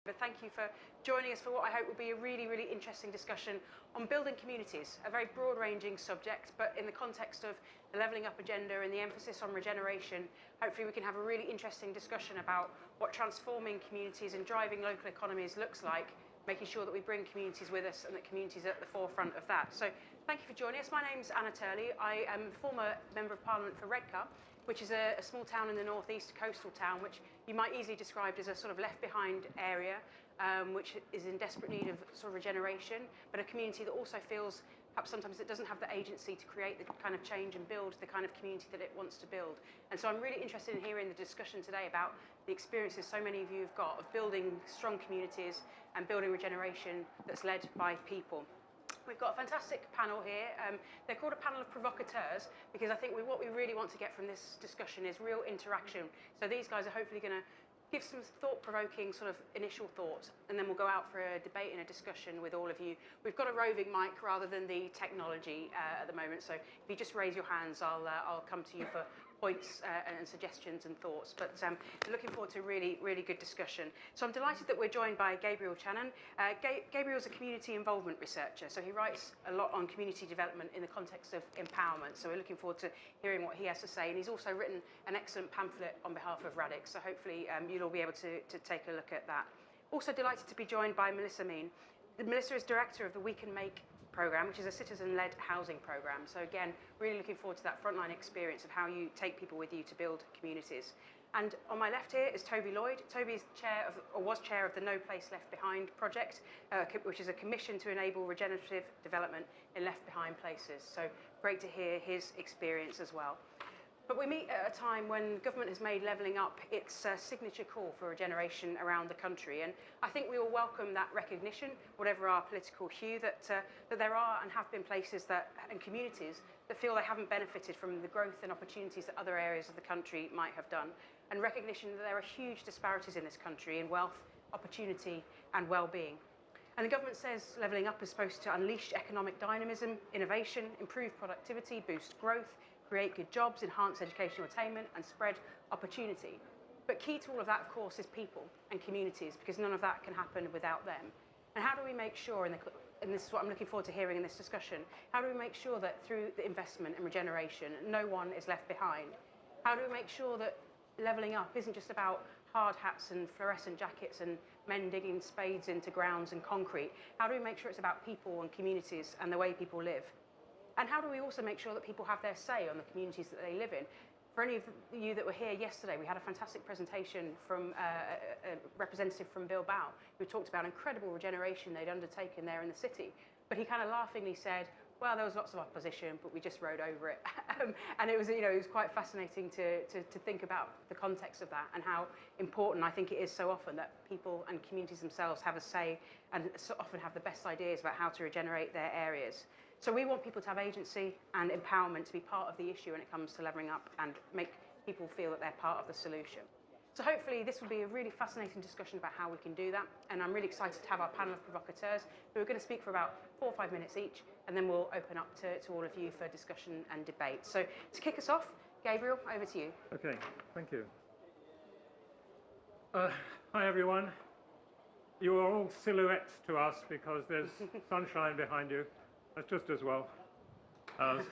But thank you for joining us for what I hope will be a really, really interesting discussion on building communities, a very broad-ranging subject, but in the context of the levelling up agenda and the emphasis on regeneration, hopefully we can have a really interesting discussion about what transforming communities and driving local economies looks like, making sure that we bring communities with us and that communities are at the forefront of that. So thank you for joining us. My name's Anna Turley. I am the former Member of Parliament for Redcar, which is a small town in the northeast, a coastal town, which you might easily describe as a sort of left-behind area, which is in desperate need of sort of regeneration, but a community that also feels perhaps sometimes it doesn't have the agency to create the kind of change and build the kind of community that it wants to build. And so I'm really interested in hearing the discussion today about the experiences so many of you have got of building strong communities and building regeneration that's led by people. We've got a fantastic panel here. They're called a panel of provocateurs because I think what we really want to get from this discussion is real interaction. So these guys are hopefully going to give some thought-provoking sort of initial thoughts, and then we'll go out for a debate and a discussion with all of you. We've got a roving mic rather than the technology at the moment, so if you just raise your hands, I'll come to you for points and suggestions and thoughts. But looking forward to a really, really good discussion. So I'm delighted that we're joined by Gabriel Chanan. Gabriel's a community involvement researcher, so he writes a lot on community development in the context of empowerment. So we're looking forward to hearing what he has to say. And he's also written an excellent pamphlet on behalf of Radix, so hopefully you'll all be able to take a look at that. Also delighted to be joined by Melissa Mean. Melissa is director of the We Can Make programme, which is a citizen-led housing programme. So again, really looking forward to that frontline experience of how you take people with you to build communities. And on my left here is Toby Lloyd. Toby is was chair of the No Place Left Behind project, which is a commission to enable regenerative development in left behind places. So great to hear his experience as well. But we meet at a time when government has made levelling up its signature call for regeneration around the country. And I think we all welcome that recognition, whatever our political hue, that there are and have been places and communities that feel they haven't benefited from the growth and opportunities that other areas of the country might have done. And recognition that there are huge disparities in this country in wealth, opportunity and well-being. And the government says levelling up is supposed to unleash economic dynamism, innovation, improve productivity, boost growth, create good jobs, enhance educational attainment and spread opportunity. But key to all of that, of course, is people and communities, because none of that can happen without them. And how do we make sure, and this is what I'm looking forward to hearing in this discussion, how do we make sure that through the investment and regeneration, no one is left behind? How do we make sure that levelling up isn't just about hard hats and fluorescent jackets and men digging spades into grounds and concrete? How do we make sure it's about people and communities and the way people live? And how do we also make sure that people have their say on the communities that they live in? For any of you that were here yesterday, we had a fantastic presentation from a representative from Bilbao who talked about incredible regeneration they'd undertaken there in the city. But he kind of laughingly said, well, there was lots of opposition, but we just rode over it. And it was, it was quite fascinating to think about the context of that and how important I think it is so often that people and communities themselves have a say and so often have the best ideas about how to regenerate their areas. So we want people to have agency and empowerment to be part of the issue when it comes to levelling up and make people feel that they're part of the solution. So hopefully this will be a really fascinating discussion about how we can do that. And I'm really excited to have our panel of provocateurs who are going to speak for about 4 or 5 minutes each, and then we'll open up to all of you for discussion and debate. So to kick us off, Gabriel, over to you. Okay, thank you. Hi everyone. You are all silhouettes to us because there's sunshine behind you. That's just as well, as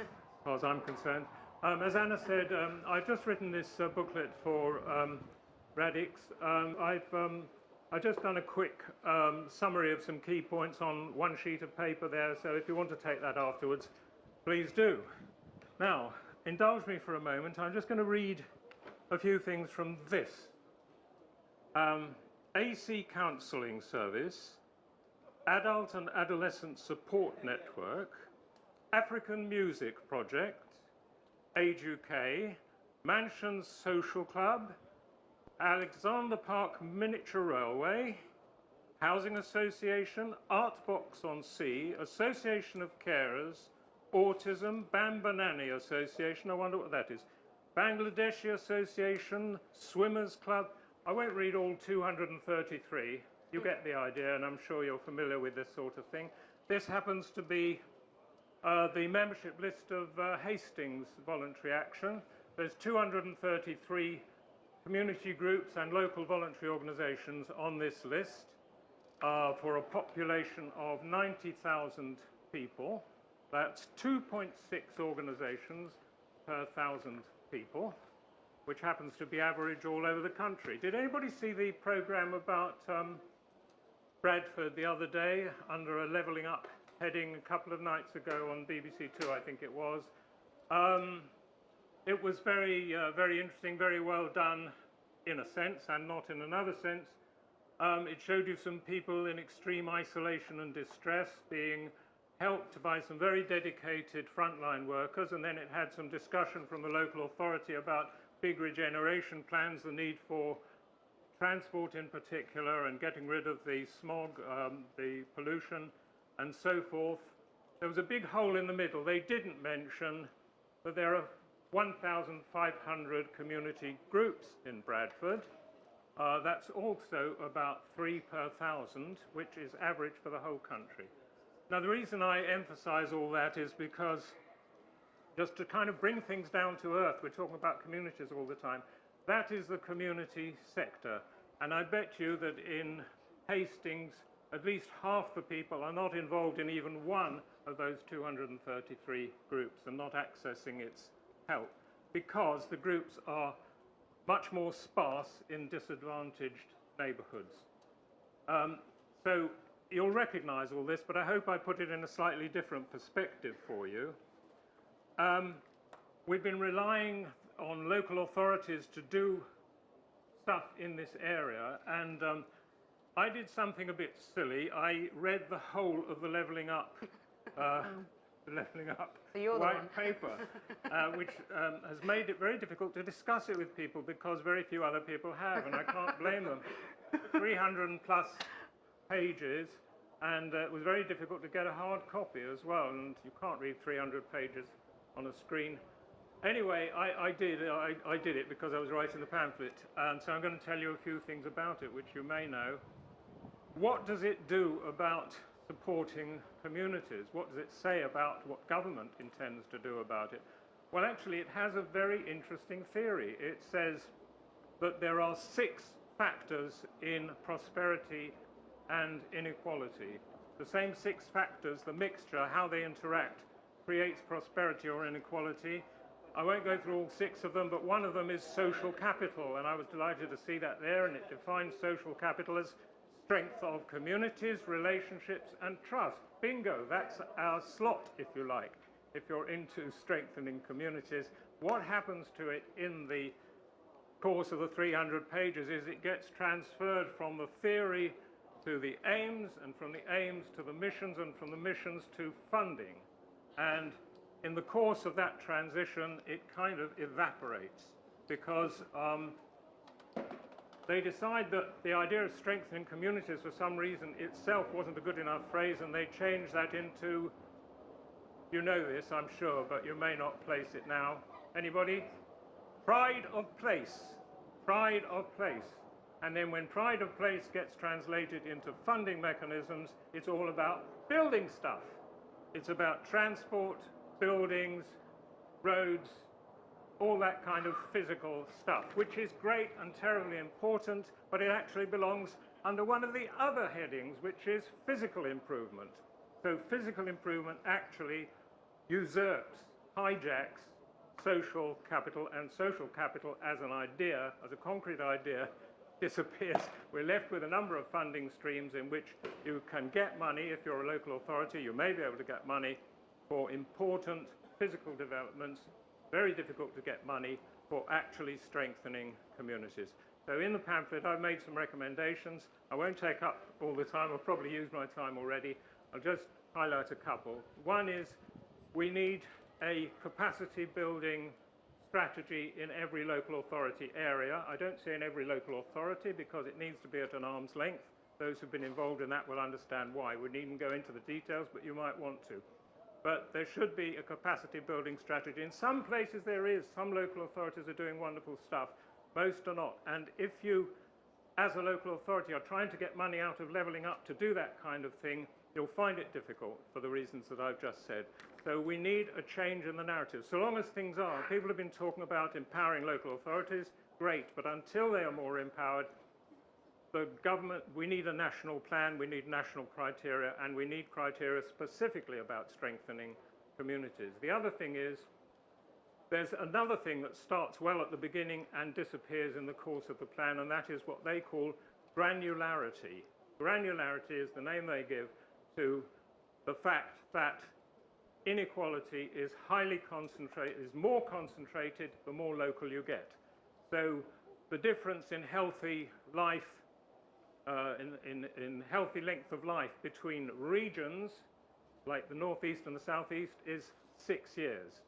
far as I'm concerned. As Anna said, I've just written this booklet for Radix. I've just done a quick summary of some key points on one sheet of paper there, so if you want to take that afterwards, please do. Now, indulge me for a moment. I'm just going to read a few things from this. AC Counselling Service, Adult and Adolescent Support Network, African Music Project, Age UK, Mansions Social Club, Alexander Park Miniature Railway, Housing Association, Artbox on Sea, Association of Carers, Autism, Bambanani Association, I wonder what that is, Bangladeshi Association, Swimmers Club. I won't read all 233. You get the idea, and I'm sure you're familiar with this sort of thing. This happens to be the membership list of Hastings Voluntary Action. There's 233 community groups and local voluntary organisations on this list. for a population of 90,000 people. That's 2.6 organizations per 1,000 people, which happens to be average all over the country. Did anybody see the program about Bradford the other day under a Levelling Up heading a couple of nights ago on BBC Two, I think it was? It was very interesting, very well done in a sense and not in another sense. It showed you some people in extreme isolation and distress being helped by some very dedicated frontline workers, and then it had some discussion from the local authority about big regeneration plans, the need for transport in particular, and getting rid of the smog, the pollution, and so forth. There was a big hole in the middle. They didn't mention that there are 1,500 community groups in Bradford. That's also about 3 per 1,000, which is average for the whole country. Now, the reason I emphasize all that is because, just to kind of bring things down to earth, we're talking about communities all the time, that is the community sector. And I bet you that in Hastings, at least half the people are not involved in even one of those 233 groups and not accessing its help, because the groups are much more sparse in disadvantaged neighbourhoods. So you'll recognise all this, but I hope I put it in a slightly different perspective for you. We've been relying on local authorities to do stuff in this area, and I did something a bit silly. I read the whole of the Levelling Up white paper, which has made it very difficult to discuss it with people because very few other people have, and I can't blame them. 300 and plus pages, and it was very difficult to get a hard copy as well, and you can't read 300 pages on a screen. Anyway, I did it because I was writing the pamphlet, and so I'm going to tell you a few things about it, which you may know. What does it do about supporting communities? What does it say about what government intends to do about it? Well, actually, it has a very interesting theory. It says that there are 6 factors in prosperity and inequality. The same 6 factors, the mixture, how they interact, creates prosperity or inequality. I won't go through all 6 of them, but one of them is social capital, and I was delighted to see that there, and it defines social capital as strength of communities, relationships, and trust. Bingo, that's our slot, if you like, if you're into strengthening communities. What happens to it in the course of the 300 pages is it gets transferred from the theory to the aims, and from the aims to the missions, and from the missions to funding. And in the course of that transition, it kind of evaporates because they decide that the idea of strengthening communities for some reason itself wasn't a good enough phrase, and they change that into, you know this, I'm sure, but you may not place it now. Anybody? Pride of place. Pride of place. And then when pride of place gets translated into funding mechanisms, it's all about building stuff. It's about transport, buildings, roads, all that kind of physical stuff, which is great and terribly important, but it actually belongs under one of the other headings, which is physical improvement. So physical improvement actually usurps, hijacks social capital, and social capital as an idea, as a concrete idea, disappears. We're left with a number of funding streams in which you can get money. If you're a local authority, you may be able to get money for important physical developments. Very difficult to get money for actually strengthening communities. So in the pamphlet, I've made some recommendations. I won't take up all the time. I've probably used my time already. I'll just highlight a couple. One is we need a capacity building strategy in every local authority area. I don't say in every local authority because it needs to be at an arm's length. Those who've been involved in that will understand why. We needn't go into the details, but you might want to. But there should be a capacity building strategy. In some places there is. Some local authorities are doing wonderful stuff. Most are not. And if you, as a local authority, are trying to get money out of Levelling Up to do that kind of thing, you'll find it difficult for the reasons that I've just said. So we need a change in the narrative. So long as things are, people have been talking about empowering local authorities, great, but until they are more empowered, the government, we need a national plan, we need national criteria, and we need criteria specifically about strengthening communities. The other thing is, there's another thing that starts well at the beginning and disappears in the course of the plan, and that is what they call granularity. Granularity is the name they give to the fact that inequality is highly concentrated, is more concentrated the more local you get. So the difference in healthy life, in healthy length of life between regions, like the northeast and the southeast, is 6 years.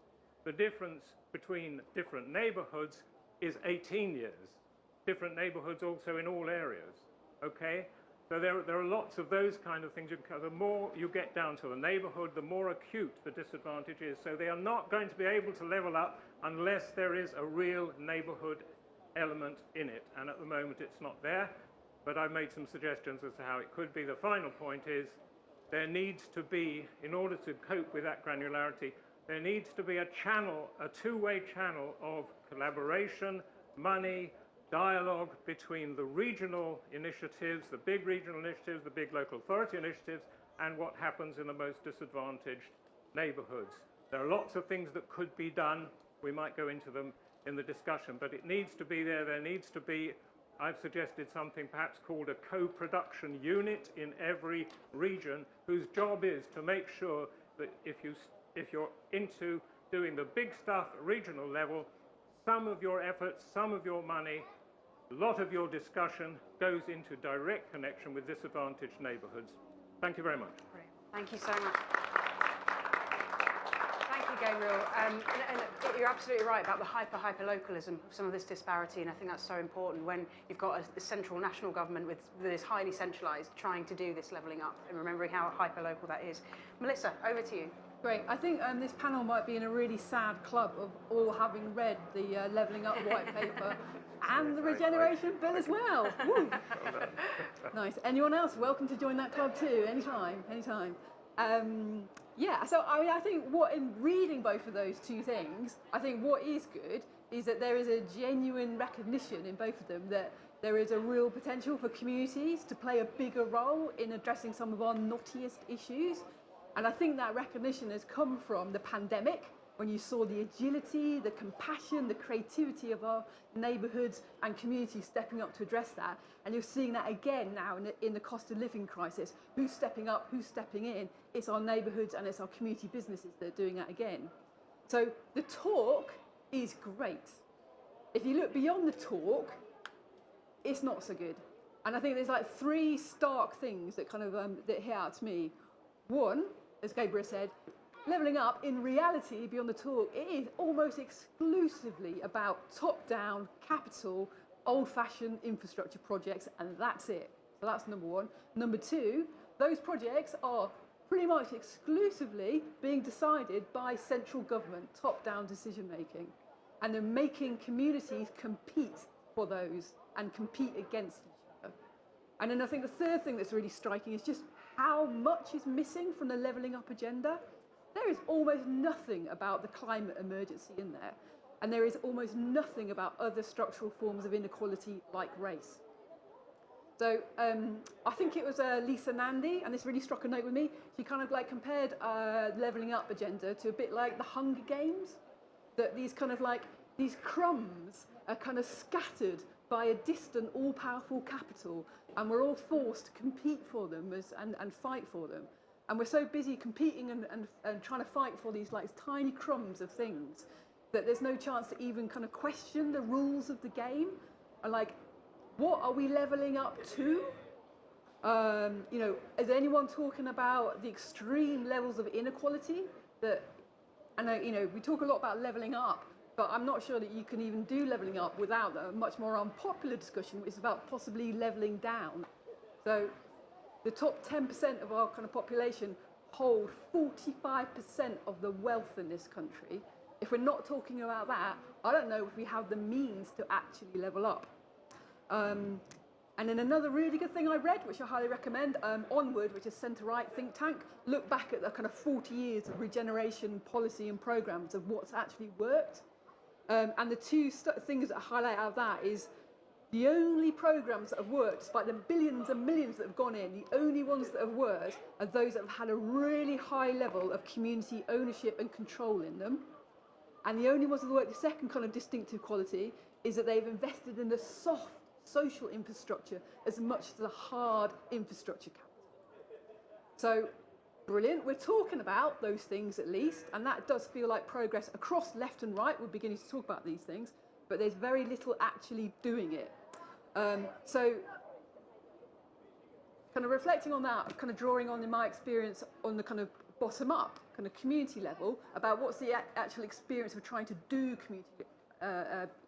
The difference between different neighbourhoods is 18 years. Different neighbourhoods also in all areas, okay? So there are lots of those kind of things. The more you get down to the neighbourhood, the more acute the disadvantage is. So they are not going to be able to level up unless there is a real neighbourhood element in it. And at the moment it's not there, but I've made some suggestions as to how it could be. The final point is there needs to be, in order to cope with that granularity, there needs to be a channel, a two-way channel of collaboration, money, dialogue between the regional initiatives, the big regional initiatives, the big local authority initiatives, and what happens in the most disadvantaged neighbourhoods. There are lots of things that could be done. We might go into them in the discussion, but it needs to be there. There needs to be, I've suggested something perhaps called a co-production unit in every region, whose job is to make sure that if you're into doing the big stuff at regional level, some of your efforts, some of your money, a lot of your discussion goes into direct connection with disadvantaged neighbourhoods. Thank you very much. Brilliant. Thank you so much. Thank you, Gabriel. And you're absolutely right about the hyper-localism of some of this disparity, and I think that's so important when you've got a central national government that is highly centralised trying to do this levelling up, and remembering how hyper-local that is. Melissa, over to you. Great. I think this panel might be in a really sad club of all having read the Levelling Up white paper and the regeneration bill as well. Woo. Nice. Anyone else? Welcome to join that club too. Anytime. Yeah. So I think in reading both of those two things, I think what is good is that there is a genuine recognition in both of them that there is a real potential for communities to play a bigger role in addressing some of our knottiest issues. And I think that recognition has come from the pandemic, when you saw the agility, the compassion, the creativity of our neighbourhoods and communities stepping up to address that. And you're seeing that again now in the cost of living crisis. Who's stepping up, who's stepping in? It's our neighbourhoods and it's our community businesses that are doing that again. So the talk is great. If you look beyond the talk, it's not so good. And I think there's like three stark things that kind of that hit out to me. One, as Gabriel said, levelling up in reality beyond the talk, it is almost exclusively about top-down, capital, old-fashioned infrastructure projects, and that's it. So that's number one. Number two, those projects are pretty much exclusively being decided by central government, top-down decision-making. And they're making communities compete for those and compete against each other. And then I think the third thing that's really striking is just how much is missing from the levelling up agenda. There is almost nothing about the climate emergency in there. And there is almost nothing about other structural forms of inequality like race. So I think it was Lisa Nandy, and this really struck a note with me. She kind of like compared levelling up agenda to a bit like the Hunger Games, that these kind of like, these crumbs are kind of scattered by a distant, all-powerful capital, and we're all forced to compete for them and fight for them. And we're so busy competing and trying to fight for these like tiny crumbs of things that there's no chance to even kind of question the rules of the game. And like, what are we levelling up to? You know, is anyone talking about the extreme levels of inequality that, and you know, we talk a lot about levelling up, but I'm not sure that you can even do levelling up without a much more unpopular discussion, which is about possibly levelling down. So the top 10% of our kind of population hold 45% of the wealth in this country. If we're not talking about that, I don't know if we have the means to actually level up. And then another really good thing I read, which I highly recommend, Onward, which is centre-right think tank, look back at the kind of 40 years of regeneration policy and programmes of what's actually worked. And the two things that I highlight out of that is the only programmes that have worked, despite the billions and millions that have gone in, the only ones that have worked are those that have had a really high level of community ownership and control in them. And the only ones that have worked, the second kind of distinctive quality, is that they've invested in the soft social infrastructure as much as the hard infrastructure capital. So, brilliant. We're talking about those things at least, and that does feel like progress across left and right. We're beginning to talk about these things, but there's very little actually doing it. So, kind of reflecting on that, kind of drawing on in my experience on the kind of bottom up, kind of community level, about what's the actual experience of trying to do community,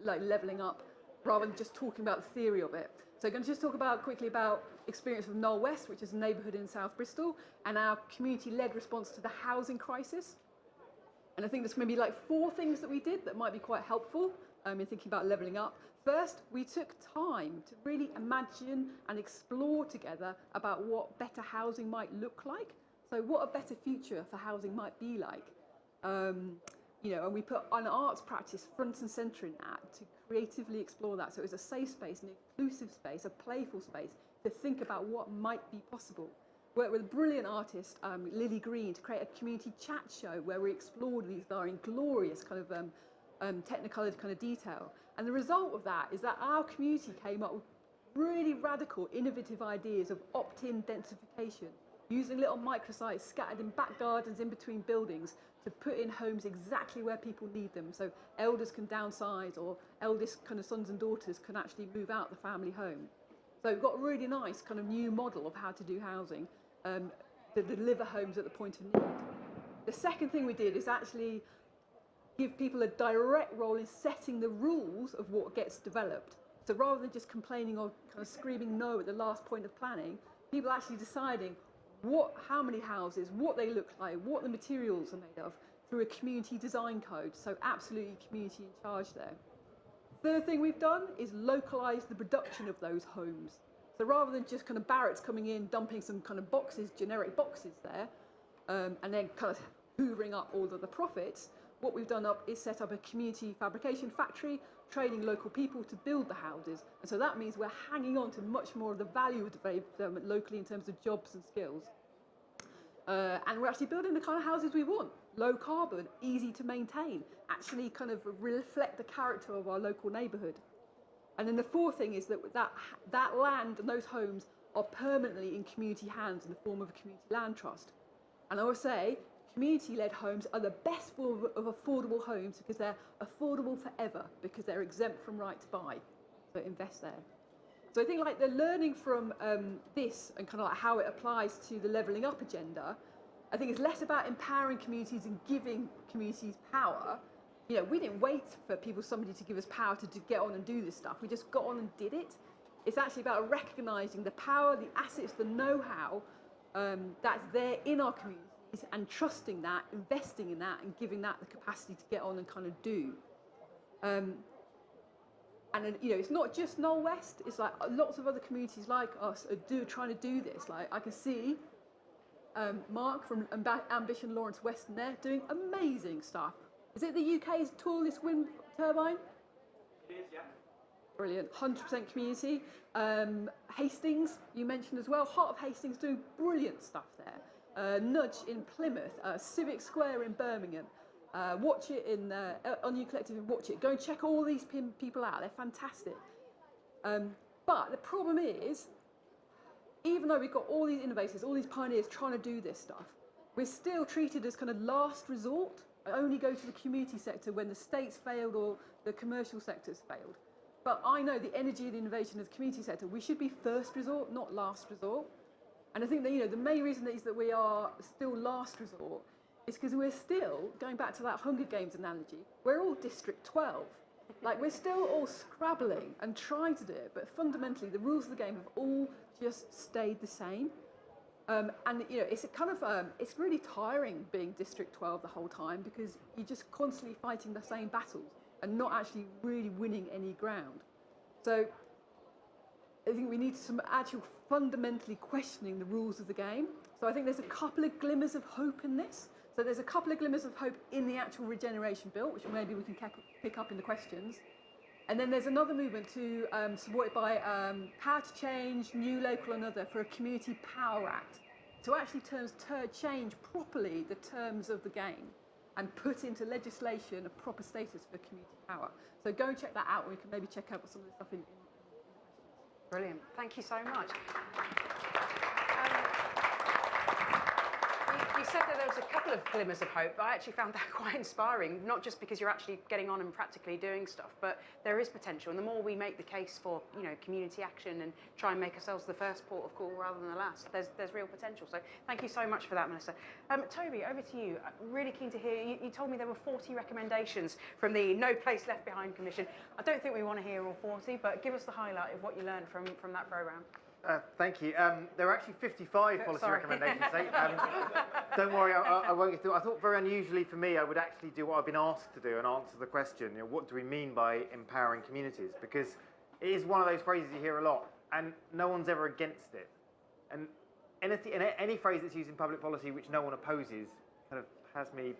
like levelling up, rather than just talking about the theory of it. So I'm going to just talk about quickly about experience of Knowle West, which is a neighbourhood in South Bristol, and our community-led response to the housing crisis. And I think there's maybe like 4 things that we did that might be quite helpful in thinking about levelling up. First, we took time to really imagine and explore together about what better housing might look like. So what a better future for housing might be like. You know, and we put an arts practice front and centre in that to creatively explore that. So it was a safe space, an inclusive space, a playful space to think about what might be possible. Worked with a brilliant artist, Lily Green, to create a community chat show where we explored these in glorious kind of technicolor kind of detail. And the result of that is that our community came up with really radical, innovative ideas of opt-in densification, using little microsites scattered in back gardens in between buildings to put in homes exactly where people need them. So elders can downsize, or eldest kind of sons and daughters can actually move out the family home. So we've got a really nice kind of new model of how to do housing, to deliver homes at the point of need. The second thing we did is actually give people a direct role in setting the rules of what gets developed. So rather than just complaining or kind of screaming no at the last point of planning, people actually deciding how many houses, what they look like, what the materials are made of, through a community design code. So absolutely community in charge there. Third thing we've done is localise the production of those homes. So rather than just kind of barracks coming in, dumping some kind of boxes, generic boxes there, and then kind of hoovering up all of the profits, what we've done is set up a community fabrication factory, training local people to build the houses. And so that means we're hanging on to much more of the value of development locally in terms of jobs and skills. And we're actually building the kind of houses we want. Low carbon, easy to maintain, actually kind of reflect the character of our local neighbourhood. And then the fourth thing is that land and those homes are permanently in community hands in the form of a community land trust. And I will say, community-led homes are the best form of affordable homes because they're affordable forever, because they're exempt from right to buy. So invest there. So I think like the learning from this and kind of like how it applies to the levelling up agenda, I think it's less about empowering communities and giving communities power. You know, we didn't wait for somebody to give us power to get on and do this stuff. We just got on and did it. It's actually about recognising the power, the assets, the know-how that's there in our communities, and trusting that, investing in that, and giving that the capacity to get on and kind of do. And you know, it's not just Knowle West. It's like lots of other communities like us are trying to do this. Like I can see Mark from Ambition Lawrence Weston there doing amazing stuff. Is it the UK's tallest wind turbine? It is, yeah. Brilliant, 100% community. Hastings, you mentioned as well. Heart of Hastings doing brilliant stuff there. Nudge in Plymouth, Civic Square in Birmingham. Watch it on U Collective and watch it. Go and check all these people out. They're fantastic. But the problem is, even though we've got all these innovators, all these pioneers trying to do this stuff, we're still treated as kind of last resort. I only go to the community sector when the state's failed or the commercial sector's failed. But I know the energy and innovation of the community sector, we should be first resort, not last resort. And I think that, you know, the main reason is that we are still last resort is because we're still, going back to that Hunger Games analogy, we're all District 12. Like, we're still all scrabbling and trying to do it, but fundamentally the rules of the game have all just stayed the same. And, you know, it's kind of, it's really tiring being District 12 the whole time because you're just constantly fighting the same battles and not actually really winning any ground. So I think we need some actual fundamentally questioning the rules of the game. So I think there's a couple of glimmers of hope in this. So there's a couple of glimmers of hope in the actual regeneration bill, which maybe we can pick up in the questions. And then there's another movement to supported by Power to Change, New Local and Other for a Community Power Act to actually change properly the terms of the game and put into legislation a proper status for community power. So go and check that out. We can maybe check out some of the stuff in the questions. Brilliant. Thank you so much. You said that there was a couple of glimmers of hope, but I actually found that quite inspiring, not just because you're actually getting on and practically doing stuff, but there is potential. And the more we make the case for, community action and try and make ourselves the first port of call rather than the last, there's real potential. So thank you so much for that, Melissa. Toby, over to you. Really keen to hear, you told me there were 40 recommendations from the No Place Left Behind Commission. I don't think we want to hear all 40, but give us the highlight of what you learned from that programme. Thank you. There are actually 55 policy recommendations. Don't worry, I won't get through. I thought very unusually for me, I would actually do what I've been asked to do and answer the question, what do we mean by empowering communities? Because it is one of those phrases you hear a lot, and no one's ever against it. And any phrase that's used in public policy which no one opposes kind of has me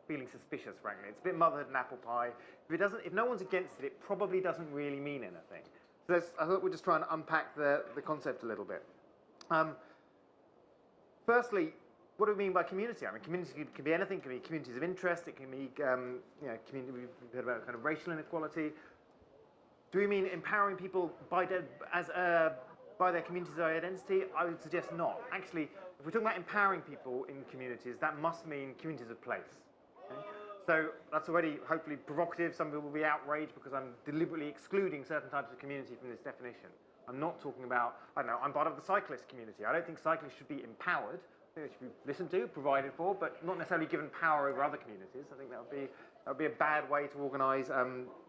feeling suspicious, frankly. It's a bit motherhood and apple pie. If no one's against it, it probably doesn't really mean anything. So I thought we'd just try and unpack the concept a little bit. Firstly, what do we mean by community? I mean, community can be anything. It can be communities of interest. It can be, community. We've heard about kind of racial inequality. Do we mean empowering people by their community's identity? I would suggest not. Actually, if we're talking about empowering people in communities, that must mean communities of place. Okay? So that's already hopefully provocative. Some people will be outraged because I'm deliberately excluding certain types of community from this definition. I'm not talking about, I'm part of the cyclist community. I don't think cyclists should be empowered. I think they should be listened to, provided for, but not necessarily given power over other communities. I think that would be a bad way to organise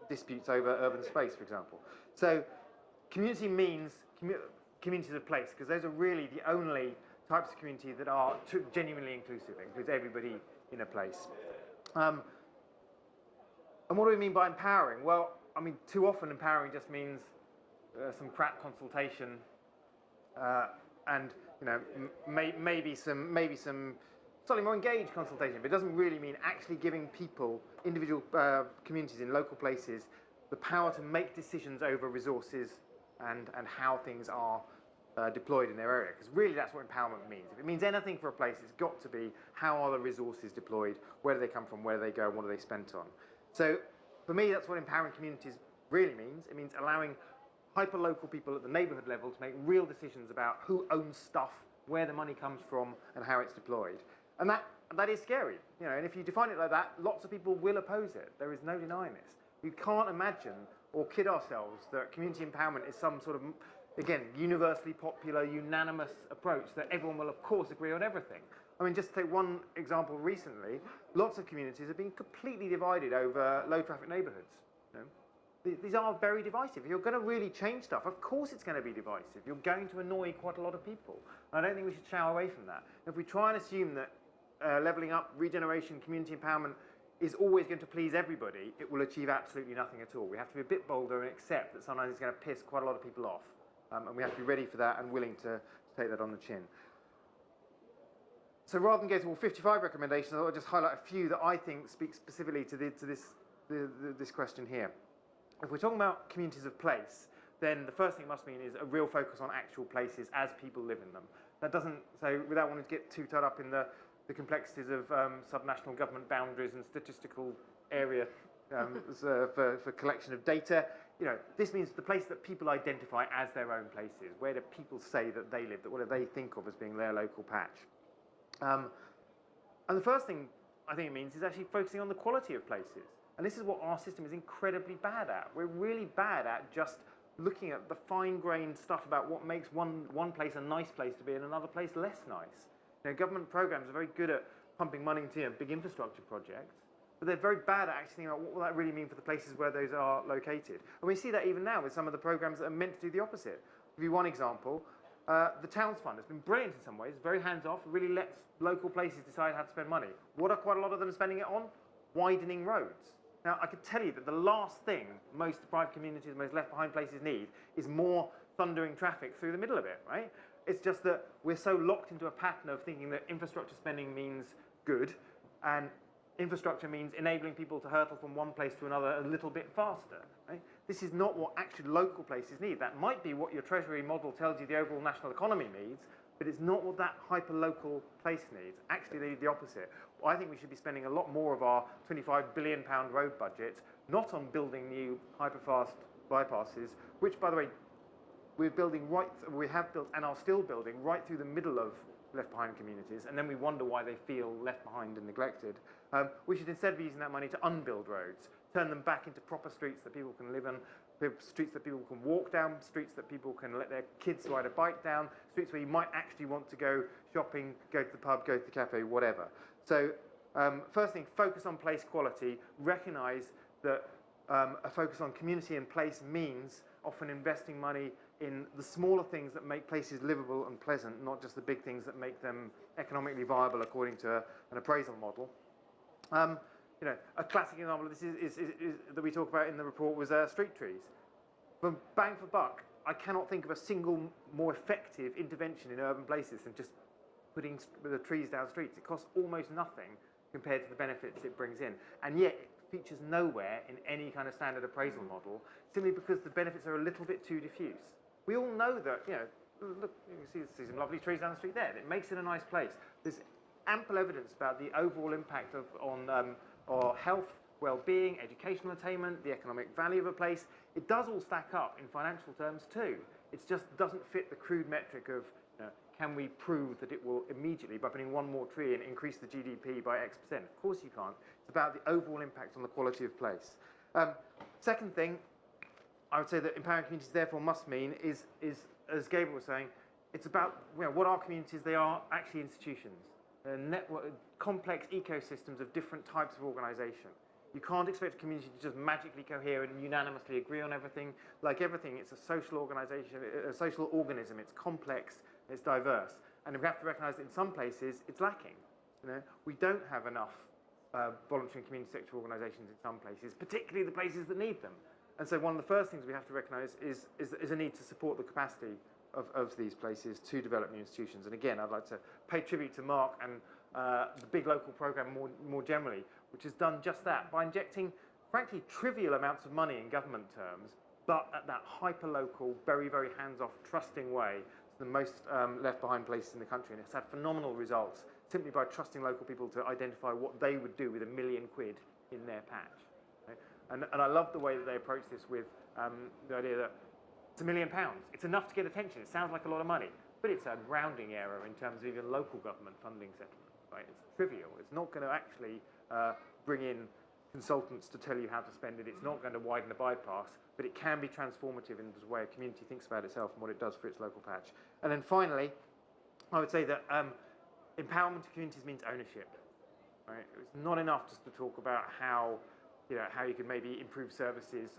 disputes over urban space, for example. So community means communities of place, because those are really the only types of community that are genuinely inclusive. It includes everybody in a place. And what do we mean by empowering? Well, I mean, too often empowering just means some crap consultation and maybe some slightly more engaged consultation, but it doesn't really mean actually giving people, individual communities in local places, the power to make decisions over resources and how things are deployed in their area, because really that's what empowerment means. If it means anything for a place, it's got to be how are the resources deployed, where do they come from, where do they go, and what are they spent on. So for me, that's what empowering communities really means. It means allowing hyper-local people at the neighbourhood level to make real decisions about who owns stuff, where the money comes from, and how it's deployed. And that is scary. And if you define it like that, lots of people will oppose it. There is no denying this. We can't imagine or kid ourselves that community empowerment is some sort of, again, universally popular, unanimous approach that everyone will, of course, agree on everything. I mean, just to take one example recently, lots of communities have been completely divided over low-traffic neighbourhoods. These are very divisive. If you're going to really change stuff, of course it's going to be divisive. You're going to annoy quite a lot of people. I don't think we should shy away from that. If we try and assume that levelling up, regeneration, community empowerment is always going to please everybody, it will achieve absolutely nothing at all. We have to be a bit bolder and accept that sometimes it's going to piss quite a lot of people off. And we have to be ready for that and willing to take that on the chin. So rather than go through all 55 recommendations, I'll just highlight a few that I think speak specifically to this question here. If we're talking about communities of place, then the first thing it must mean is a real focus on actual places as people live in them. That doesn't, so without wanting to get too tied up in the complexities of subnational government boundaries and statistical area for collection of data, this means the place that people identify as their own places. Where do people say that they live, that what do they think of as being their local patch? And the first thing I think it means is actually focusing on the quality of places. And this is what our system is incredibly bad at. We're really bad at just looking at the fine-grained stuff about what makes one place a nice place to be and another place less nice. Government programs are very good at pumping money into big infrastructure projects, but they're very bad at actually thinking about what will that really mean for the places where those are located. And we see that even now with some of the programs that are meant to do the opposite. I'll give you one example. The Towns Fund has been brilliant in some ways, very hands-off, really lets local places decide how to spend money. What are quite a lot of them spending it on? Widening roads. Now, I could tell you that the last thing most deprived communities, most left-behind places need is more thundering traffic through the middle of it, right? It's just that we're so locked into a pattern of thinking that infrastructure spending means good, and Infrastructure means enabling people to hurtle from one place to another a little bit faster. Right? This is not what actually local places need. That might be what your Treasury model tells you the overall national economy needs, but it's not what that hyper-local place needs. Actually, they need the opposite. I think we should be spending a lot more of our £25 billion road budget not on building new hyper-fast bypasses, which, by the way, we have built and are still building right through the middle of left behind communities, and then we wonder why they feel left behind and neglected. We should instead be using that money to unbuild roads, turn them back into proper streets that people can live in, streets that people can walk down, streets that people can let their kids ride a bike down, streets where you might actually want to go shopping, go to the pub, go to the cafe, whatever. So first thing, focus on place quality, recognise that a focus on community and place means often investing money in the smaller things that make places livable and pleasant, not just the big things that make them economically viable according to an appraisal model. You know, a classic example of this is that we talk about in the report was street trees. For bang for buck, I cannot think of a single more effective intervention in urban places than just putting the trees down streets. It costs almost nothing compared to the benefits it brings in, and yet it features nowhere in any kind of standard appraisal model, simply because the benefits are a little bit too diffuse. We all know that, you know, look, you can see some lovely trees down the street there. It makes it a nice place. There's ample evidence about the overall impact on our health, well-being, educational attainment, the economic value of a place. It does all stack up in financial terms too. It just doesn't fit the crude metric of, you know, can we prove that it will immediately, by putting one more tree in, increase the GDP by X%? Of course you can't. It's about the overall impact on the quality of place. Second thing, I would say that empowering communities therefore must mean is as Gabriel was saying, it's about, you know, what are communities? They are actually institutions, complex ecosystems of different types of organisation. You can't expect a community to just magically cohere and unanimously agree on everything. Like everything, it's a social organisation, a social organism. It's complex, it's diverse, and we have to recognise that in some places it's lacking. You know, we don't have enough voluntary and community sector organisations in some places, particularly the places that need them. And so one of the first things we have to recognise is a need to support the capacity of these places to develop new institutions. And again, I'd like to pay tribute to Mark and the big local programme more generally, which has done just that by injecting, frankly, trivial amounts of money in government terms, but at that hyper-local, very, very hands-off, trusting way to the most left-behind places in the country. And it's had phenomenal results simply by trusting local people to identify what they would do with £1 million in their patch. And I love the way that they approach this with the idea that it's £1 million. It's enough to get attention. It sounds like a lot of money, but it's a rounding error in terms of even local government funding settlement. Right? It's trivial. It's not going to actually bring in consultants to tell you how to spend it. It's not going to widen the bypass, but it can be transformative in the way a community thinks about itself and what it does for its local patch. And then finally, I would say that empowerment of communities means ownership. Right? It's not enough just to talk about how you can maybe improve services,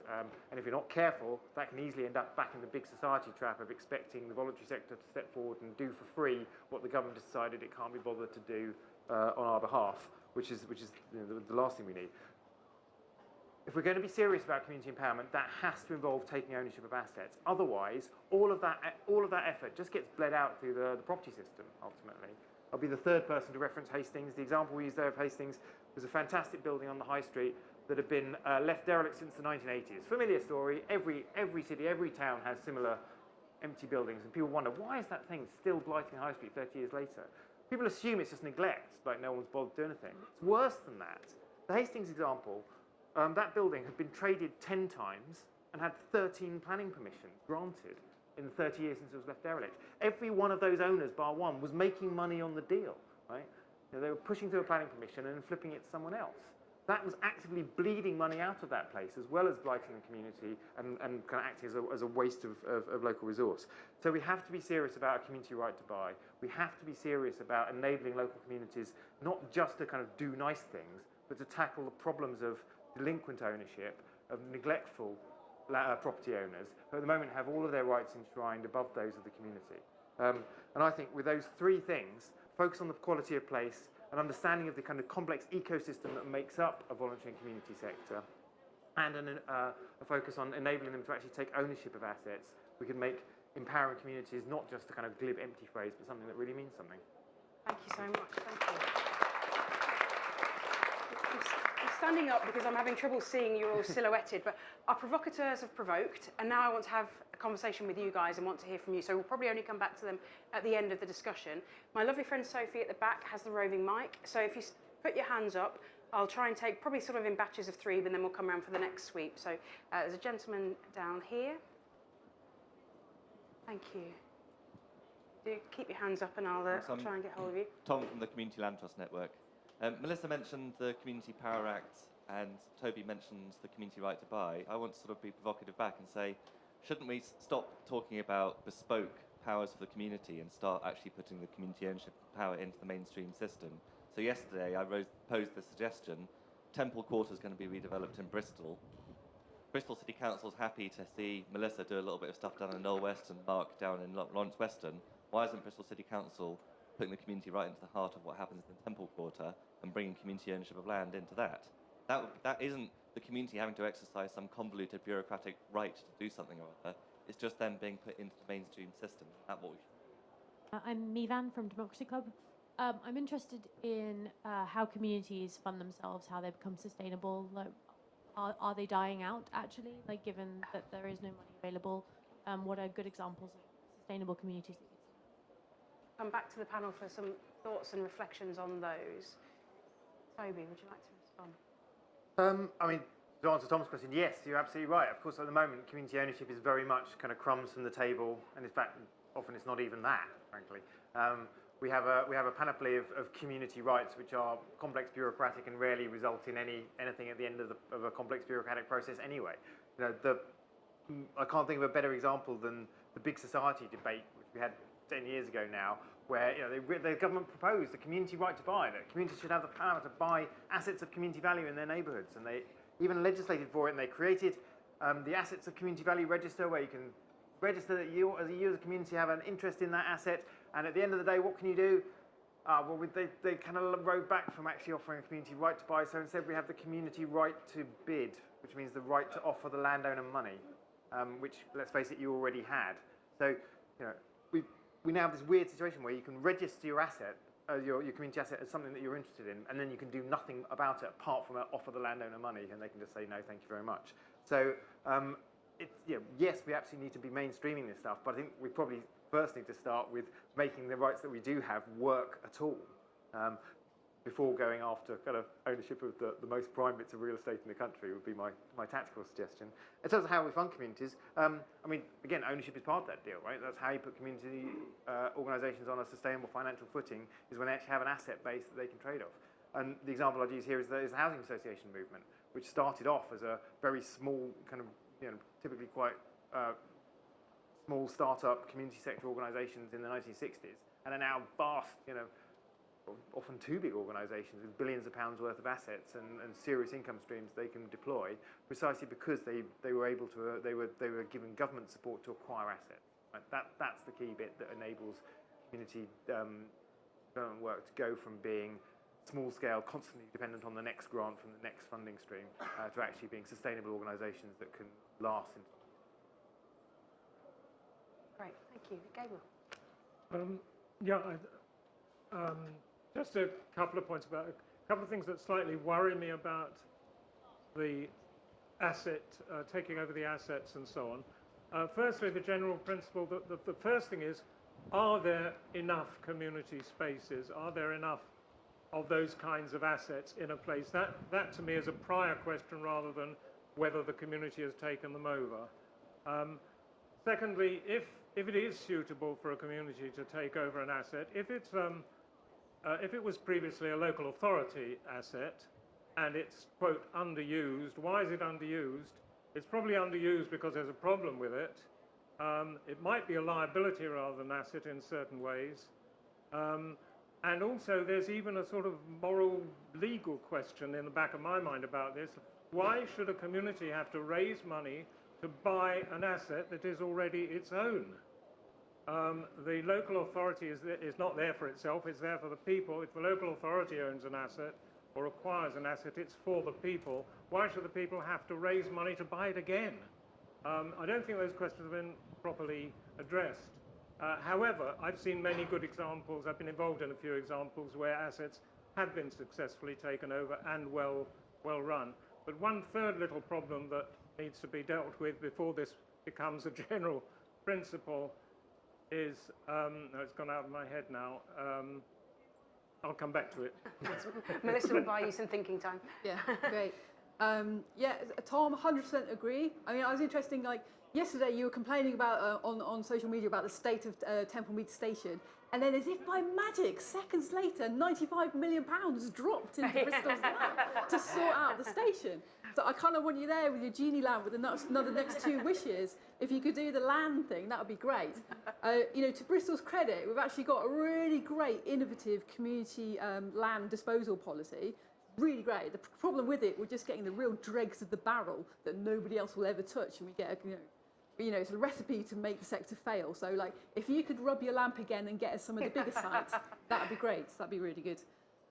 and if you're not careful, that can easily end up back in the big society trap of expecting the voluntary sector to step forward and do for free what the government has decided it can't be bothered to do on our behalf, which is the last thing we need. If we're going to be serious about community empowerment, that has to involve taking ownership of assets. Otherwise, all of that effort just gets bled out through the property system, ultimately. I'll be the third person to reference Hastings. The example we used there of Hastings was a fantastic building on the high street that had been left derelict since the 1980s. Familiar story. Every city, every town has similar empty buildings, and people wonder, why is that thing still blighting the high street 30 years later? People assume it's just neglect, like no one's bothered doing anything. It's worse than that. The Hastings example, that building had been traded 10 times and had 13 planning permissions granted in the 30 years since it was left derelict. Every one of those owners, bar one, was making money on the deal, right? You know, they were pushing through a planning permission and then flipping it to someone else. That was actively bleeding money out of that place, as well as blighting the community and kind of acting as a waste of local resource. So we have to be serious about a community right to buy. We have to be serious about enabling local communities not just to kind of do nice things, but to tackle the problems of delinquent ownership, of neglectful property owners, who at the moment have all of their rights enshrined above those of the community. And I think with those three things, focus on the quality of place, an understanding of the kind of complex ecosystem that makes up a voluntary and community sector, and a focus on enabling them to actually take ownership of assets, we can make empowering communities not just a kind of glib, empty phrase, but something that really means something. Thank you so much. Thank you. I'm standing up because I'm having trouble seeing you all silhouetted, but our provocateurs have provoked, and now I want to have a conversation with you guys and want to hear from you, so we'll probably only come back to them at the end of the discussion. My lovely friend Sophie at the back has the roving mic, so if you put your hands up, I'll try and take probably sort of in batches of 3, but then we'll come around for the next sweep. So there's a gentleman down here. Thank you. Do keep your hands up and I'll try and get hold of you. Tom from the Community Land Trust Network. Melissa mentioned the Community Power Act and Toby mentioned the community right to buy. I want to sort of be provocative back and say, shouldn't we stop talking about bespoke powers for the community and start actually putting the community ownership power into the mainstream system? So yesterday I posed the suggestion, Temple Quarter is going to be redeveloped in Bristol. Bristol City Council's happy to see Melissa do a little bit of stuff down in Knowle West and Mark down in Lawrence Weston. Why isn't Bristol City Council putting the community right into the heart of what happens in the Temple Quarter and bringing community ownership of land into that? That isn't the community having to exercise some convoluted bureaucratic right to do something or other. It's just them being put into the mainstream system. That's what we should. I'm Mivan from Democracy Club. I'm interested in how communities fund themselves, how they become sustainable. Like, are they dying out, actually? Like, given that there is no money available, what are good examples of sustainable communities that you've seen? Come back to the panel for some thoughts and reflections on those. Toby, would you like to respond? I mean, to answer Tom's question, yes, you're absolutely right. Of course, at the moment, community ownership is very much kind of crumbs from the table, and in fact, often it's not even that, frankly. We have a panoply of community rights which are complex, bureaucratic, and rarely result in anything at the end of a complex bureaucratic process anyway. You know, I can't think of a better example than the big society debate which we had 10 years ago now, where the government proposed the community right to buy, that communities should have the power to buy assets of community value in their neighbourhoods, and they even legislated for it, and they created the Assets of Community Value Register, where you can register that you as a community have an interest in that asset, and at the end of the day, what can you do? Well, they kind of rode back from actually offering a community right to buy, so instead we have the community right to bid, which means the right to offer the landowner money, which, let's face it, you already had. So, we now have this weird situation where you can register your asset, your community asset, as something that you're interested in, and then you can do nothing about it apart from offer the landowner money, and they can just say, no, thank you very much. So, yes, we absolutely need to be mainstreaming this stuff, but I think we probably first need to start with making the rights that we do have work at all, before going after kind of ownership of the most prime bits of real estate in the country would be my tactical suggestion. In terms of how we fund communities, I mean, again, ownership is part of that deal, right? That's how you put community organisations on a sustainable financial footing, is when they actually have an asset base that they can trade off. And the example I'd use here is the housing association movement, which started off as a very small kind of, typically quite small startup community sector organisations in the 1960s, and are now vast, often too big organisations with billions of pounds worth of assets and serious income streams they can deploy, precisely because they were able to they were given government support to acquire assets. Right? That's the key bit that enables community development work to go from being small scale, constantly dependent on the next grant from the next funding stream, to actually being sustainable organisations that can last. Great, thank you. Gabriel. Just a couple of points about a couple of things that slightly worry me about the asset, taking over the assets and so on. Firstly, the general principle that the first thing is, are there enough community spaces? Are there enough of those kinds of assets in a place? That to me is a prior question rather than whether the community has taken them over. Secondly, if it is suitable for a community to take over an asset, if it was previously a local authority asset and it's, quote, underused, why is it underused? It's probably underused because there's a problem with it. It might be a liability rather than an asset in certain ways. And also there's even a sort of moral legal question in the back of my mind about this. Why should a community have to raise money to buy an asset that is already its own? The local authority is not there for itself, it's there for the people. If the local authority owns an asset or acquires an asset, it's for the people. Why should the people have to raise money to buy it again? I don't think those questions have been properly addressed. However, I've seen many good examples. I've been involved in a few examples where assets have been successfully taken over and well run. But one third little problem that needs to be dealt with before this becomes a general principle is, no, it's gone out of my head now. I'll come back to it. Melissa will buy you some thinking time. Yeah, great. Yeah, Tom, 100% agree. I mean, I was interested, like, yesterday you were complaining about, on social media about the state of Temple Mead Station, and then as if by magic, seconds later, £95 million dropped into Bristol's lap to sort out the station. So I kind of want you there with your genie lamp with the next two wishes. If you could do the land thing, that would be great. You know, to Bristol's credit, we've actually got a really great, innovative community land disposal policy. Really great. The problem with it, we're just getting the real dregs of the barrel that nobody else will ever touch, and we get it's a recipe to make the sector fail. So, like, if you could rub your lamp again and get us some of the bigger sites, that would be great. That'd be really good.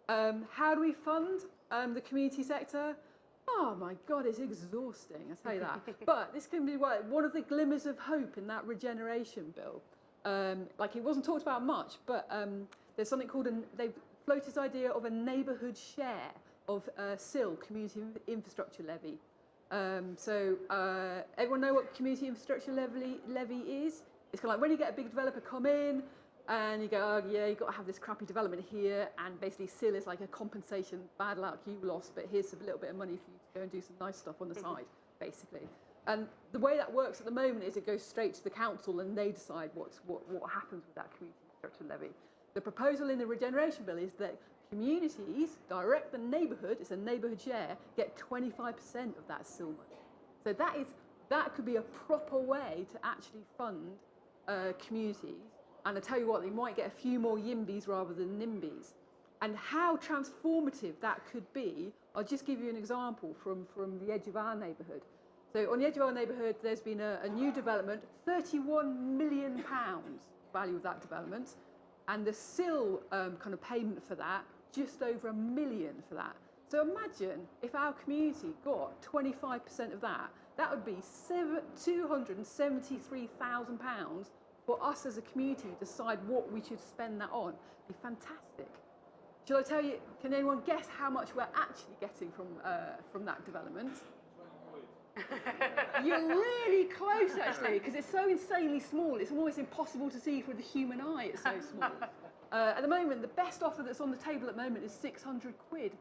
How do we fund the community sector? Oh my God, it's exhausting, I tell you that. But this can be one of the glimmers of hope in that regeneration bill. Like, it wasn't talked about much, but there's something called, they've floated this idea of a neighbourhood share of SIL, Community Infrastructure Levy. So everyone know what Community Infrastructure Levy is? It's kind of like when you get a big developer come in and you go, oh yeah, you've got to have this crappy development here, and basically SIL is like a compensation, bad luck, you lost, but here's a little bit of money for you to go and do some nice stuff on the side, basically. And the way that works at the moment is it goes straight to the council and they decide what happens with that Community Infrastructure Levy. The proposal in the regeneration bill is that communities, direct the neighbourhood, it's a neighbourhood share, get 25% of that SIL money. So that could be a proper way to actually fund communities. And I tell you what, they might get a few more YIMBYs rather than NIMBYs. And how transformative that could be, I'll just give you an example from the edge of our neighbourhood. So on the edge of our neighbourhood, there's been a new development, £31 million value of that development. And the SIL kind of payment for that, just over £1 million for that. So imagine if our community got 25% of that, that would be £273,000 for us as a community to decide what we should spend that on. It'd be fantastic. Shall I tell you, can anyone guess how much we're actually getting from that development? You're really close, actually, because it's so insanely small. It's almost impossible to see with the human eye. It's so small. At the moment, the best offer that's on the table at the moment is £600,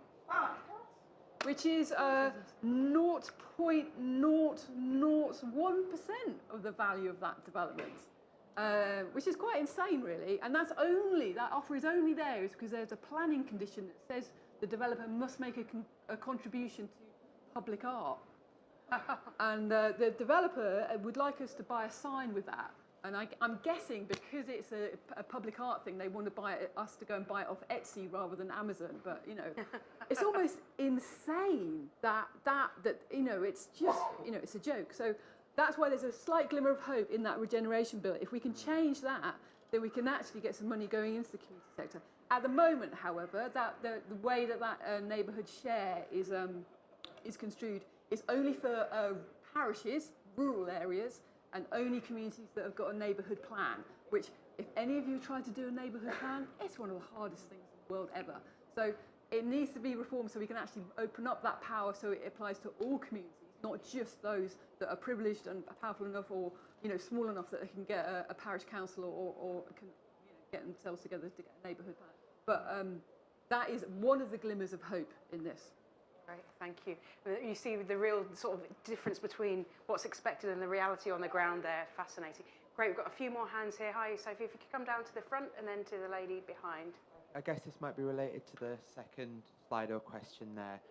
which is 0.001% of the value of that development, which is quite insane, really. And that offer is only there is because there's a planning condition that says the developer must make a contribution to public art. And the developer would like us to buy a sign with that. And I'm guessing because it's a public art thing, they want to us to go and buy it off Etsy rather than Amazon. But, it's almost insane that it's just, it's a joke. So that's why there's a slight glimmer of hope in that regeneration bill. If we can change that, then we can actually get some money going into the community sector. At the moment, however, the way that neighbourhood share is construed is only for parishes, rural areas, and only communities that have got a neighbourhood plan, which, if any of you try to do a neighbourhood plan, it's one of the hardest things in the world ever. So it needs to be reformed so we can actually open up that power so it applies to all communities, not just those that are privileged and powerful enough or small enough that they can get a parish council or can get themselves together to get a neighbourhood plan. But that is one of the glimmers of hope in this. Great, thank you. You see the real sort of difference between what's expected and the reality on the ground there. Fascinating. Great, we've got a few more hands here. Hi, Sophie, if you could come down to the front and then to the lady behind. I guess this might be related to the second slide or question there.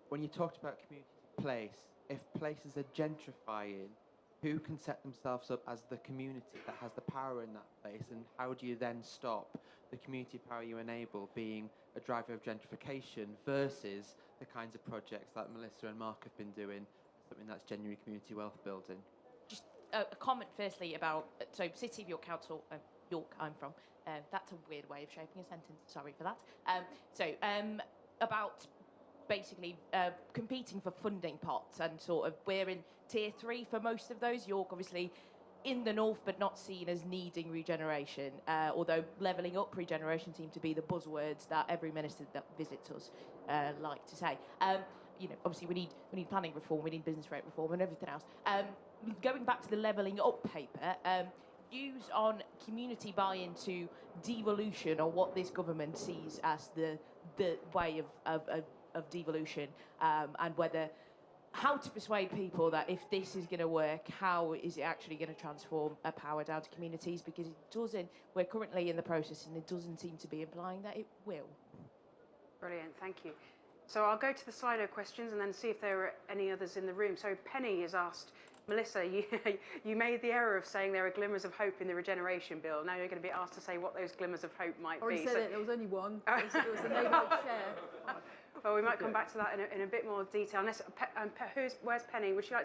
When you talked about community place, if places are gentrifying, who can set themselves up as the community that has the power in that place, and how do you then stop the community power you enable being a driver of gentrification versus the kinds of projects that Melissa and Mark have been doing, something that's genuine community wealth building? Just a comment firstly about, so City of York Council, York I'm from, that's a weird way of shaping a sentence, sorry for that. About basically competing for funding pots, and sort of we're in tier 3 for most of those. York obviously in the north, but not seen as needing regeneration. Although levelling up regeneration seem to be the buzzwords that every minister that visits us like to say. Obviously we need planning reform, we need business rate reform, and everything else. Going back to the levelling up paper, views on community buy-in to devolution, or what this government sees as the way of devolution, and how to persuade people that if this is going to work, how is it actually going to transform a power down to communities? Because we're currently in the process, and it doesn't seem to be implying that it will. Brilliant, thank you. So I'll go to the Slido questions and then see if there are any others in the room. So Penny has asked, Melissa, you made the error of saying there are glimmers of hope in the regeneration bill. Now you're going to be asked to say what those glimmers of hope might Already be. said it, there was only one. It was the neighbourhood share. Well, we might come back to that in a bit more detail. Unless, where's Penny? Would you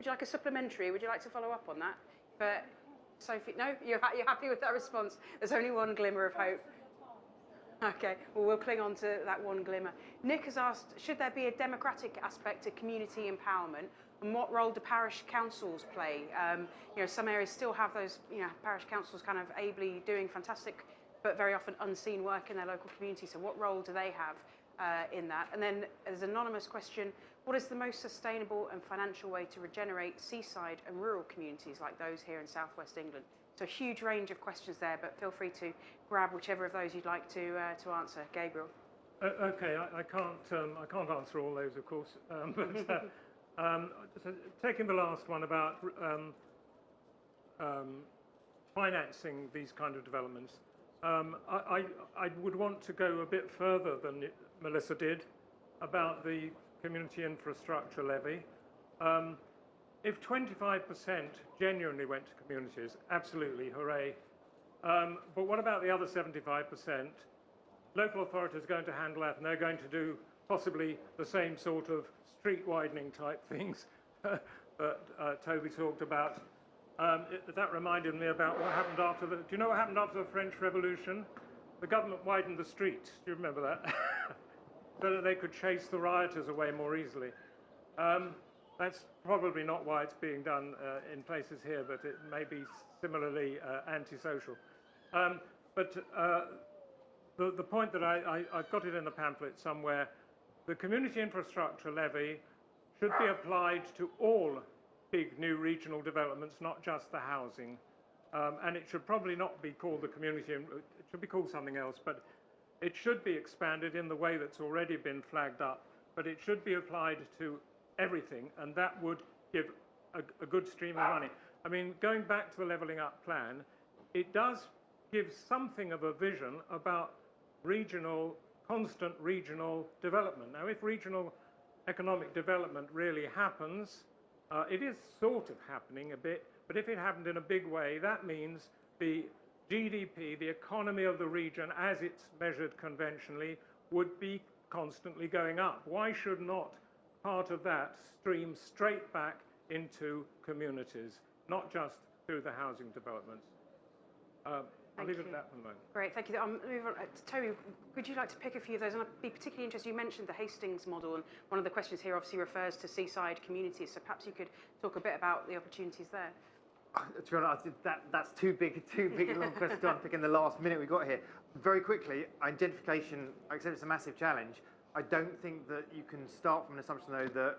like a supplementary? Would you like to follow up on that? But Sophie, no, you're happy with that response? There's only one glimmer of hope. Okay, well, we'll cling on to that one glimmer. Nick has asked, should there be a democratic aspect to community empowerment, and what role do parish councils play? Some areas still have those, parish councils kind of ably doing fantastic, but very often unseen work in their local community. So what role do they have in that? And then there's an anonymous question, what is the most sustainable and financial way to regenerate seaside and rural communities like those here in southwest England? So a huge range of questions there, but feel free to grab whichever of those you'd like to answer. Gabriel. Okay, I can't answer all those, of course. So taking the last one about financing these kind of developments, I would want to go a bit further than Melissa did about the community infrastructure levy. If 25% genuinely went to communities, absolutely, hooray. But what about the other 75%? Local authorities are going to handle that, and they're going to do possibly the same sort of street widening type things that Toby talked about. That reminded me about what happened after do you know what happened after the French Revolution? The government widened the streets. Do you remember that? So that they could chase the rioters away more easily. That's probably not why it's being done in places here, but it may be similarly antisocial. But the point that I've got it in the pamphlet somewhere, the community infrastructure levy should be applied to all big new regional developments, not just the housing. And it should probably not be called the community, it should be called something else, but it should be expanded in the way that's already been flagged up, but it should be applied to everything, and that would give a good stream of money. I mean, going back to the Levelling Up plan, it does give something of a vision about constant regional development. Now, if regional economic development really happens, it is sort of happening a bit, but if it happened in a big way, that means the GDP, the economy of the region as it's measured conventionally, would be constantly going up. Why should not part of that stream straight back into communities, not just through the housing developments? I'll leave it at that for the moment. Great, thank you. I'll move on to Toby. Would you like to pick a few of those? And I'd be particularly interested, you mentioned the Hastings model, and one of the questions here obviously refers to seaside communities, so perhaps you could talk a bit about the opportunities there. To be honest, that's too big a long question to unpick in the last minute we got here. Very quickly, identification, I accept it's a massive challenge. I don't think that you can start from an assumption, though, that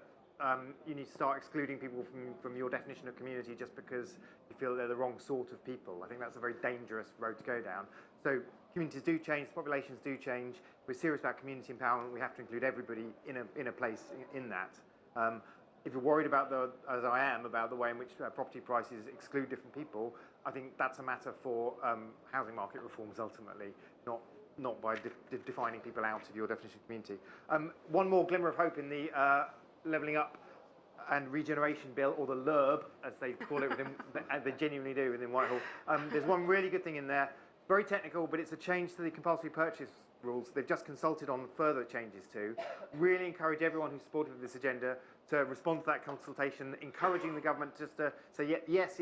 you need to start excluding people from your definition of community just because you feel they're the wrong sort of people. I think that's a very dangerous road to go down. So communities do change, populations do change. If we're serious about community empowerment, we have to include everybody in a place in that. If you're worried about as I am, about the way in which property prices exclude different people, I think that's a matter for housing market reforms ultimately, not by defining people out of your definition of community. One more glimmer of hope in the Levelling Up and Regeneration Bill, or the LURB, as they call it within, they genuinely do within Whitehall. There's one really good thing in there, very technical, but it's a change to the compulsory purchase rules. They've just consulted on further changes to. Really encourage everyone who's supportive of this agenda to respond to that consultation, encouraging the government just to say, yes,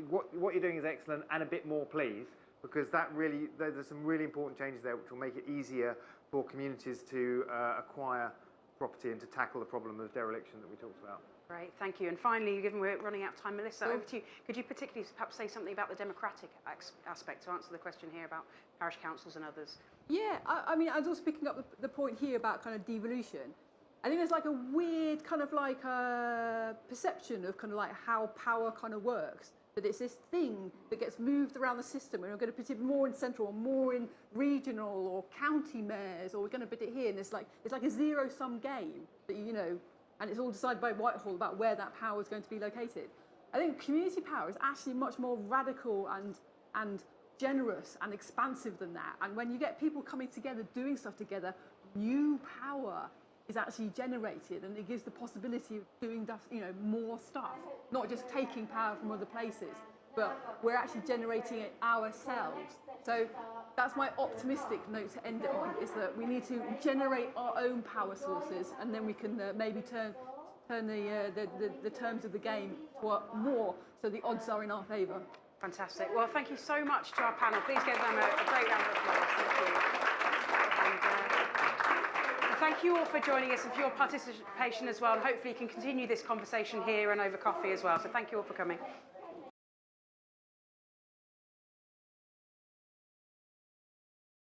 what you're doing is excellent, and a bit more, please, because there's some really important changes there which will make it easier for communities to acquire property and to tackle the problem of dereliction that we talked about. Great, thank you. And finally, given we're running out of time, Melissa, over to you. Could you particularly perhaps say something about the democratic aspect to answer the question here about parish councils and others? Yeah, I mean, I was also picking up the point here about kind of devolution. I think there's like a weird kind of like perception of kind of like how power kind of works. That it's this thing that gets moved around the system, and we're going to put it more in central or more in regional or county mayors, or we're going to put it here. And it's like a zero-sum game that and it's all decided by Whitehall about where that power is going to be located. I think community power is actually much more radical and generous and expansive than that. And when you get people coming together, doing stuff together, new power is actually generated, and it gives the possibility of doing more stuff, not just taking power from other places, but we're actually generating it ourselves. So that's my optimistic note to end it on, is that we need to generate our own power sources, and then we can maybe turn the terms of the game to more, so the odds are in our favour. Fantastic. Well, thank you so much to our panel. Please give them a great round of applause. Thank you. And thank you all for joining us and for your participation as well. And hopefully you can continue this conversation here and over coffee as well. So thank you all for coming.